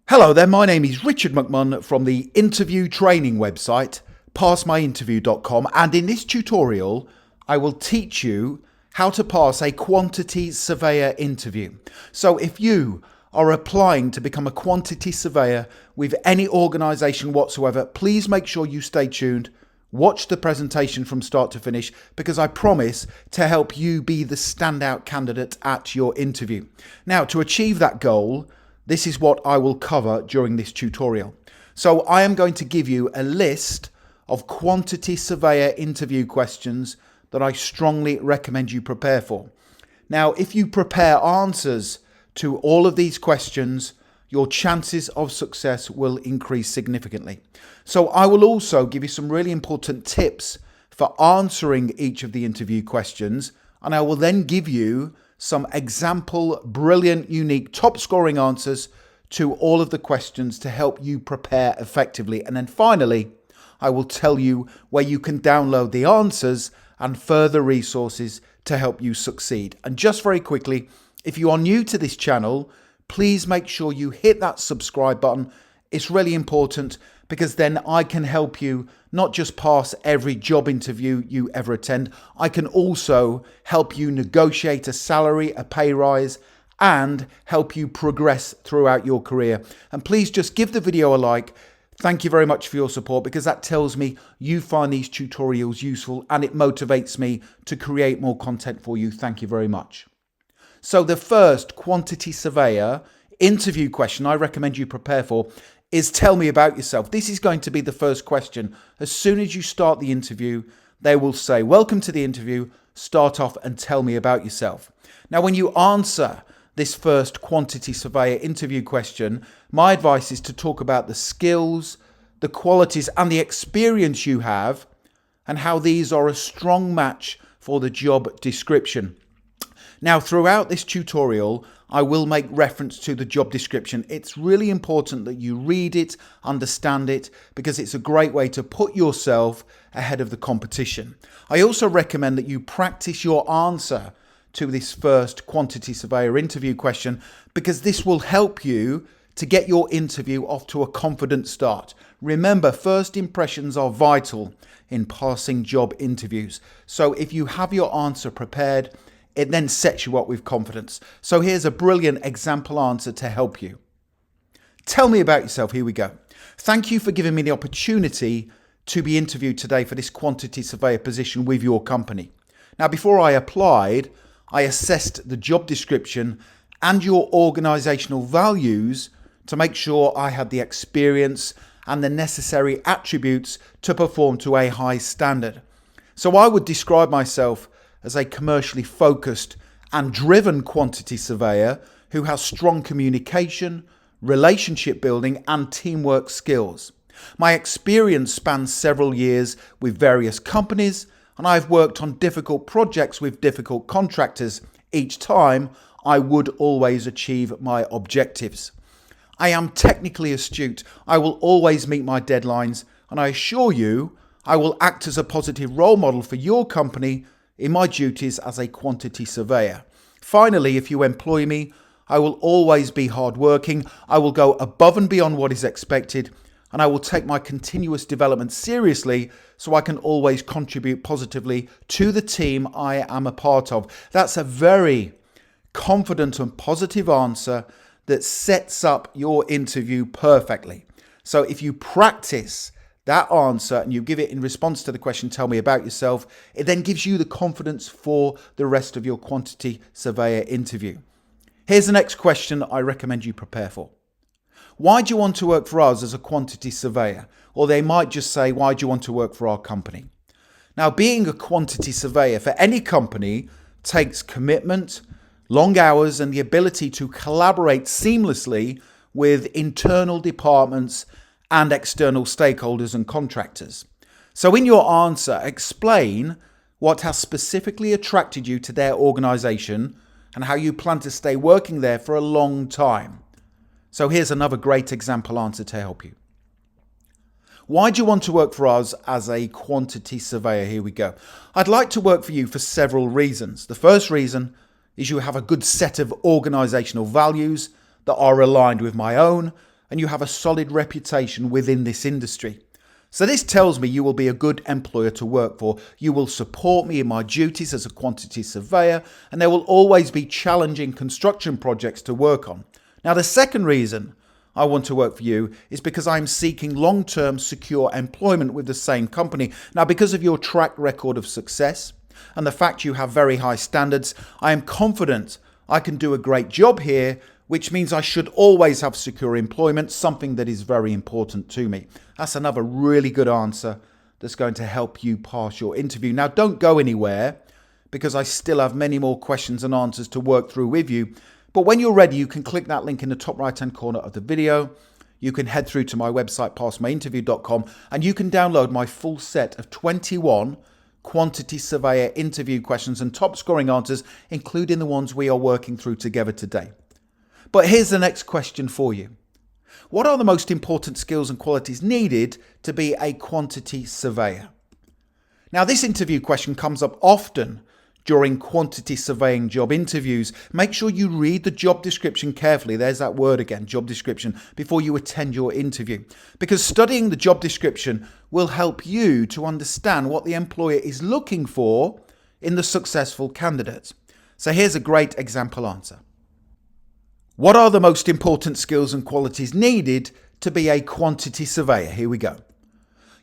Hello there, my name is Richard McMunn from the interview training website, passmyinterview.com, and in this tutorial I will teach you how to pass a quantity surveyor interview. So if you are applying to become a quantity surveyor with any organisation whatsoever, please make sure you stay tuned, watch the presentation from start to finish, because I promise to help you be the standout candidate at your interview. Now, to achieve that goal, this is what I will cover during this tutorial. So I am going to give you a list of quantity surveyor interview questions that I strongly recommend you prepare for. Now, if you prepare answers to all of these questions, your chances of success will increase significantly. So I will also give you some really important tips for answering each of the interview questions, and I will then give you some example, brilliant, unique, top scoring answers to all of the questions to help you prepare effectively. And then finally, I will tell you where you can download the answers and further resources to help you succeed. And just very quickly, if you are new to this channel, please make sure you hit that subscribe button. It's really important because then I can help you not just pass every job interview you ever attend, I can also help you negotiate a salary, a pay rise, and help you progress throughout your career. And please just give the video a like. Thank you very much for your support, because that tells me you find these tutorials useful and it motivates me to create more content for you. Thank you very much. So the first quantity surveyor interview question I recommend you prepare for is tell me about yourself. This is going to be the first question. As soon as you start the interview, they will say, welcome to the interview, start off and tell me about yourself. Now, when you answer this first quantity surveyor interview question, my advice is to talk about the skills, the qualities and the experience you have and how these are a strong match for the job description. Now, throughout this tutorial, I will make reference to the job description. It's really important that you read it, understand it, because it's a great way to put yourself ahead of the competition. I also recommend that you practice your answer to this first quantity surveyor interview question, because this will help you to get your interview off to a confident start. Remember, first impressions are vital in passing job interviews. So if you have your answer prepared, it then sets you up with confidence. So here's a brilliant example answer to help you. Tell me about yourself. Here we go. Thank you for giving me the opportunity to be interviewed today for this quantity surveyor position with your company. Now, before I applied, I assessed the job description and your organizational values to make sure I had the experience and the necessary attributes to perform to a high standard. So I would describe myself as a commercially focused and driven quantity surveyor who has strong communication, relationship building and teamwork skills. My experience spans several years with various companies, and I've worked on difficult projects with difficult contractors. Each time, I would always achieve my objectives. I am technically astute. I will always meet my deadlines, and I assure you, I will act as a positive role model for your company in my duties as a quantity surveyor. Finally, if you employ me, I will always be hardworking. I will go above and beyond what is expected, and I will take my continuous development seriously so I can always contribute positively to the team I am a part of. That's a very confident and positive answer that sets up your interview perfectly. So if you practice that answer and you give it in response to the question, tell me about yourself, it then gives you the confidence for the rest of your quantity surveyor interview. Here's the next question I recommend you prepare for. Why do you want to work for us as a quantity surveyor? Or they might just say, why do you want to work for our company? Now, being a quantity surveyor for any company takes commitment, long hours, and the ability to collaborate seamlessly with internal departments and external stakeholders and contractors. So in your answer, explain what has specifically attracted you to their organisation and how you plan to stay working there for a long time. So here's another great example answer to help you. Why do you want to work for us as a quantity surveyor? Here we go. I'd like to work for you for several reasons. The first reason is you have a good set of organisational values that are aligned with my own, and you have a solid reputation within this industry. So this tells me you will be a good employer to work for. You will support me in my duties as a quantity surveyor, and there will always be challenging construction projects to work on. Now, the second reason I want to work for you is because I'm seeking long-term secure employment with the same company. Now, because of your track record of success and the fact you have very high standards, I am confident I can do a great job here, which means I should always have secure employment, something that is very important to me. That's another really good answer that's going to help you pass your interview. Now, don't go anywhere because I still have many more questions and answers to work through with you. But when you're ready, you can click that link in the top right-hand corner of the video. You can head through to my website, passmyinterview.com, and you can download my full set of 21 Quantity Surveyor interview questions and top scoring answers, including the ones we are working through together today. But here's the next question for you. What are the most important skills and qualities needed to be a quantity surveyor? Now, this interview question comes up often during quantity surveying job interviews. Make sure you read the job description carefully. There's that word again, job description, before you attend your interview. Because studying the job description will help you to understand what the employer is looking for in the successful candidates. So here's a great example answer. What are the most important skills and qualities needed to be a quantity surveyor? Here we go.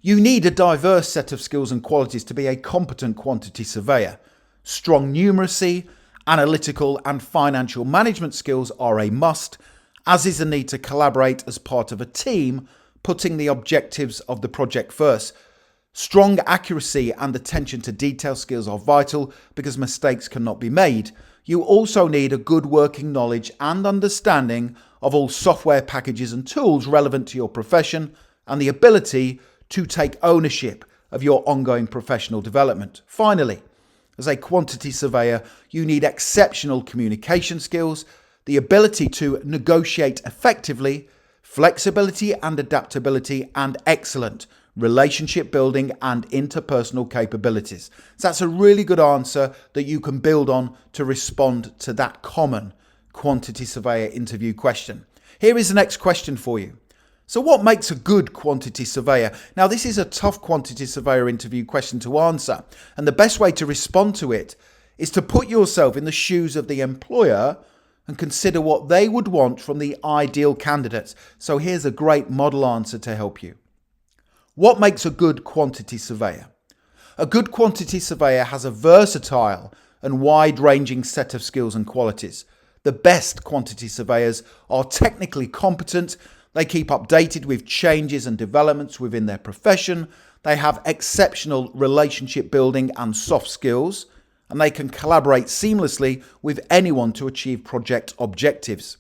You need a diverse set of skills and qualities to be a competent quantity surveyor. Strong numeracy, analytical and financial management skills are a must, as is the need to collaborate as part of a team, putting the objectives of the project first. Strong accuracy and attention to detail skills are vital because mistakes cannot be made. You also need a good working knowledge and understanding of all software packages and tools relevant to your profession, and the ability to take ownership of your ongoing professional development. Finally, as a quantity surveyor, you need exceptional communication skills, the ability to negotiate effectively, flexibility and adaptability, and excellent relationship building and interpersonal capabilities. So that's a really good answer that you can build on to respond to that common quantity surveyor interview question. Here is the next question for you. So what makes a good quantity surveyor? Now, this is a tough quantity surveyor interview question to answer, and the best way to respond to it is to put yourself in the shoes of the employer and consider what they would want from the ideal candidates. So here's a great model answer to help you. What makes a good quantity surveyor? A good quantity surveyor has a versatile and wide-ranging set of skills and qualities. The best quantity surveyors are technically competent. They keep updated with changes and developments within their profession. They have exceptional relationship building and soft skills, and they can collaborate seamlessly with anyone to achieve project objectives.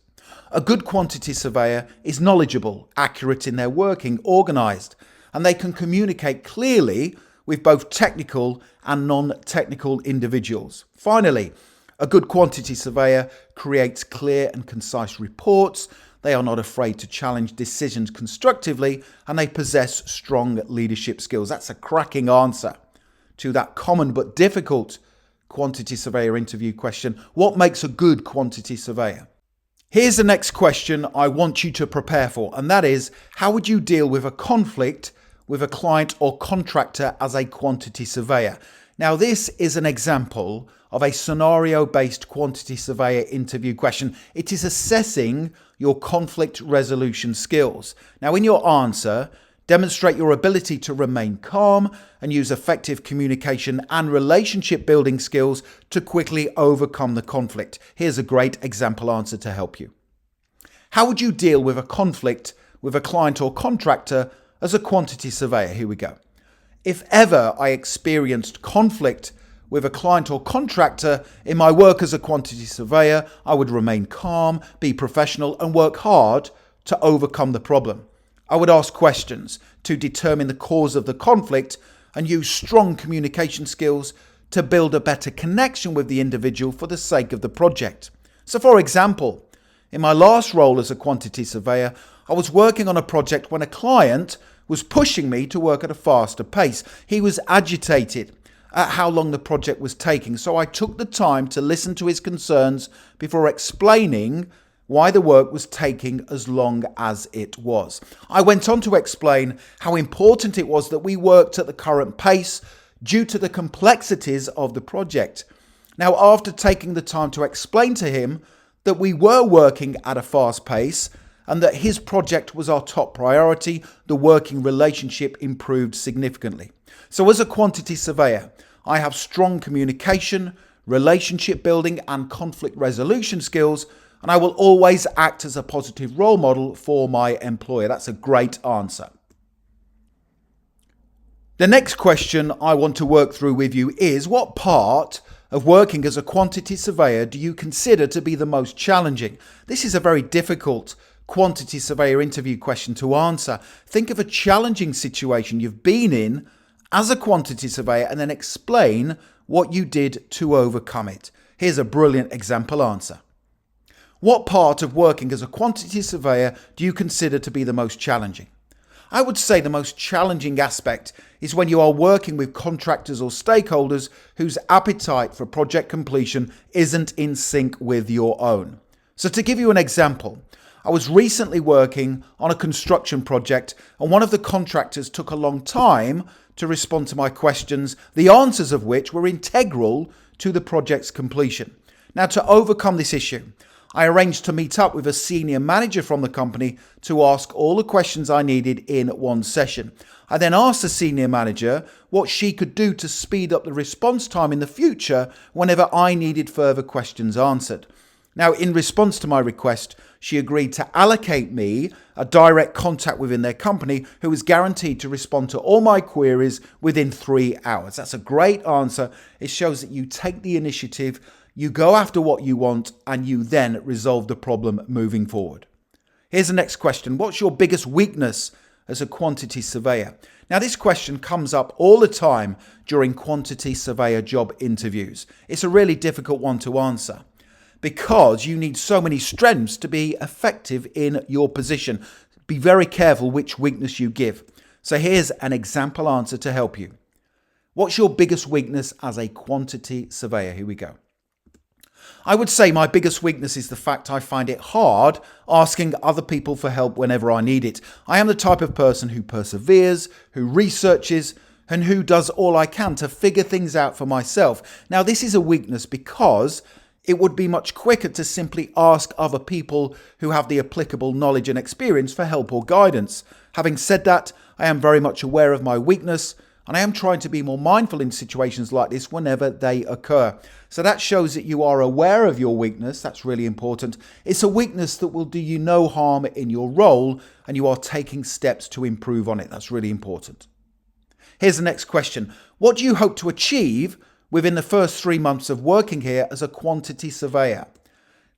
A good quantity surveyor is knowledgeable, accurate in their working, organised, and they can communicate clearly with both technical and non-technical individuals. Finally, a good quantity surveyor creates clear and concise reports. They are not afraid to challenge decisions constructively, and they possess strong leadership skills. That's a cracking answer to that common but difficult quantity surveyor interview question. What makes a good quantity surveyor? Here's the next question I want you to prepare for, and that is, how would you deal with a conflict with a client or contractor as a quantity surveyor? Now, this is an example of a scenario-based quantity surveyor interview question. It is assessing your conflict resolution skills. Now, in your answer, demonstrate your ability to remain calm and use effective communication and relationship building skills to quickly overcome the conflict. Here's a great example answer to help you. How would you deal with a conflict with a client or contractor as a quantity surveyor? Here we go. If ever I experienced conflict with a client or contractor in my work as a quantity surveyor, I would remain calm, be professional, and work hard to overcome the problem. I would ask questions to determine the cause of the conflict and use strong communication skills to build a better connection with the individual for the sake of the project. So, for example, in my last role as a quantity surveyor, I was working on a project when a client was pushing me to work at a faster pace. He was agitated at how long the project was taking, so I took the time to listen to his concerns before explaining why the work was taking as long as it was. I went on to explain how important it was that we worked at the current pace due to the complexities of the project. Now, after taking the time to explain to him that we were working at a fast pace and that his project was our top priority, the working relationship improved significantly. So as a quantity surveyor, I have strong communication, relationship building and conflict resolution skills, and I will always act as a positive role model for my employer. That's a great answer. The next question I want to work through with you is, what part of working as a quantity surveyor do you consider to be the most challenging? This is a very difficult quantity surveyor interview question to answer. Think of a challenging situation you've been in as a quantity surveyor and then explain what you did to overcome it. Here's a brilliant example answer. What part of working as a quantity surveyor do you consider to be the most challenging? I would say the most challenging aspect is when you are working with contractors or stakeholders whose appetite for project completion isn't in sync with your own. So to give you an example, I was recently working on a construction project and one of the contractors took a long time to respond to my questions, the answers of which were integral to the project's completion. Now, to overcome this issue, I arranged to meet up with a senior manager from the company to ask all the questions I needed in one session. I then asked the senior manager what she could do to speed up the response time in the future whenever I needed further questions answered. Now, in response to my request, she agreed to allocate me a direct contact within their company who was guaranteed to respond to all my queries within 3 hours. That's a great answer. It shows that you take the initiative, you go after what you want, and you then resolve the problem moving forward. Here's the next question. What's your biggest weakness as a quantity surveyor? Now, this question comes up all the time during quantity surveyor job interviews. It's a really difficult one to answer because you need so many strengths to be effective in your position. Be very careful which weakness you give. So here's an example answer to help you. What's your biggest weakness as a quantity surveyor? Here we go. I would say my biggest weakness is the fact I find it hard asking other people for help whenever I need it. I am the type of person who perseveres, who researches, and who does all I can to figure things out for myself. Now, this is a weakness because it would be much quicker to simply ask other people who have the applicable knowledge and experience for help or guidance. Having said that, I am very much aware of my weakness, and I am trying to be more mindful in situations like this whenever they occur. So that shows that you are aware of your weakness. That's really important. It's a weakness that will do you no harm in your role, and you are taking steps to improve on it. That's really important. Here's the next question. What do you hope to achieve within the first 3 months of working here as a quantity surveyor?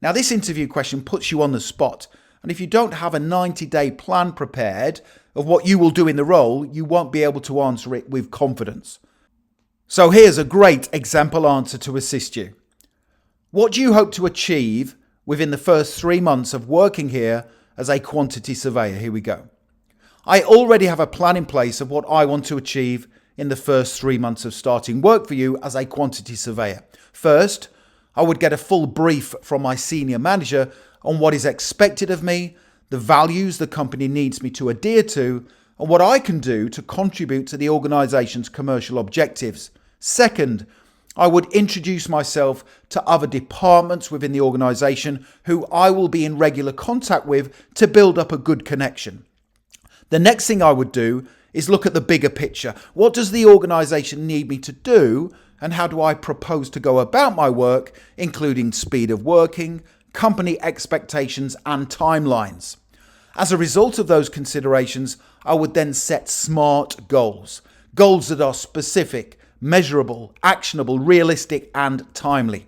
Now, this interview question puts you on the spot. And if you don't have a 90-day plan prepared of what you will do in the role, you won't be able to answer it with confidence. So here's a great example answer to assist you. What do you hope to achieve within the first 3 months of working here as a quantity surveyor? Here we go. I already have a plan in place of what I want to achieve in the first 3 months of starting work for you as a quantity surveyor. First, I would get a full brief from my senior manager on what is expected of me, the values the company needs me to adhere to, and what I can do to contribute to the organisation's commercial objectives. Second, I would introduce myself to other departments within the organisation who I will be in regular contact with to build up a good connection. The next thing I would do is look at the bigger picture. What does the organisation need me to do, and how do I propose to go about my work, including speed of working, company expectations and timelines. As a result of those considerations, I would then set SMART goals. Goals that are specific, measurable, actionable, realistic and timely.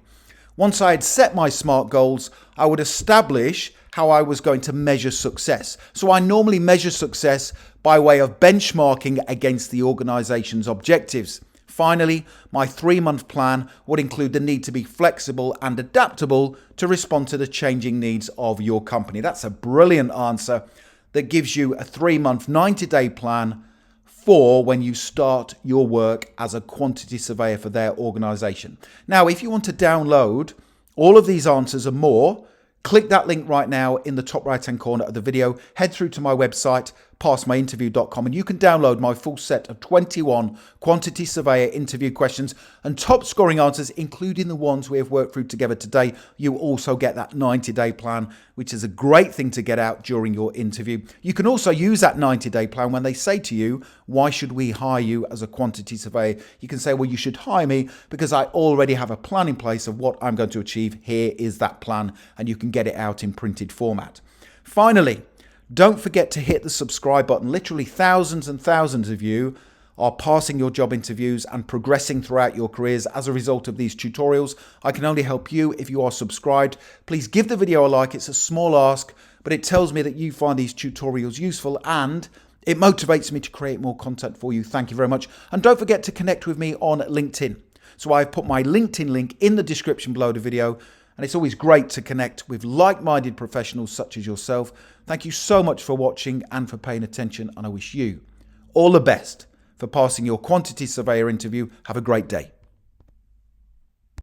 Once I had set my SMART goals, I would establish how I was going to measure success. So I normally measure success by way of benchmarking against the organisation's objectives. Finally, my 3-month plan would include the need to be flexible and adaptable to respond to the changing needs of your company. That's a brilliant answer that gives you a 3-month, 90-day plan for when you start your work as a quantity surveyor for their organisation. Now, if you want to download all of these answers and more, Click that link right now in the top right hand corner of the video. Head through to my website, passmyinterview.com, and you can download my full set of 21 Quantity Surveyor interview questions and top scoring answers, including the ones we have worked through together today. You also get that 90-day plan, which is a great thing to get out during your interview. You can also use that 90-day plan when they say to you, why should we hire you as a quantity surveyor? You can say, well, you should hire me because I already have a plan in place of what I'm going to achieve. Here is that plan, and you can get it out in printed format. Finally, don't forget to hit the subscribe button. Literally thousands and thousands of you are passing your job interviews and progressing throughout your careers as a result of these tutorials. I can only help you if you are subscribed. Please give the video a like. It's a small ask, but it tells me that you find these tutorials useful and it motivates me to create more content for you. Thank you very much. And don't forget to connect with me on LinkedIn. So I've put my LinkedIn link in the description below the video. And it's always great to connect with like-minded professionals such as yourself. Thank you so much for watching and for paying attention. And I wish you all the best for passing your quantity surveyor interview. Have a great day.